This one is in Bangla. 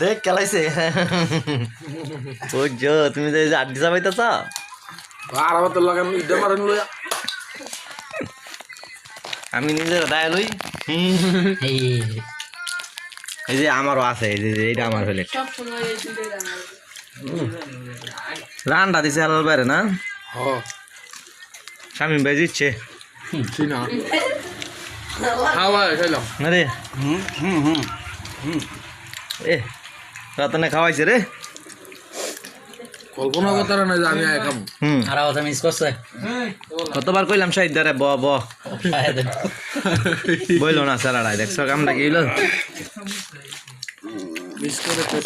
দেখ খেলাইছে বুঝছো তুমি যে আড্ডি চাবাইতেছ আর আবার তো লাগানো ইডা মারেন লইয়া আমি নিজের দায় লই এই যে আমারও আছে এই যে এইটা আমার হলে রান্না দিছে আলাল বাইরে না স্বামী ভাই দিচ্ছে চিনা খাওয়া খাইলাম না রে এ রাতনে খাওয়াইছে রে কল্পনা করতে না যে আমি আয় খাবো আর কথা মিস করছে কতবার কইলাম শাহিদ দারে ব ব বইলো না স্যার দেখছো কামটা কি হইলো মিস করে তো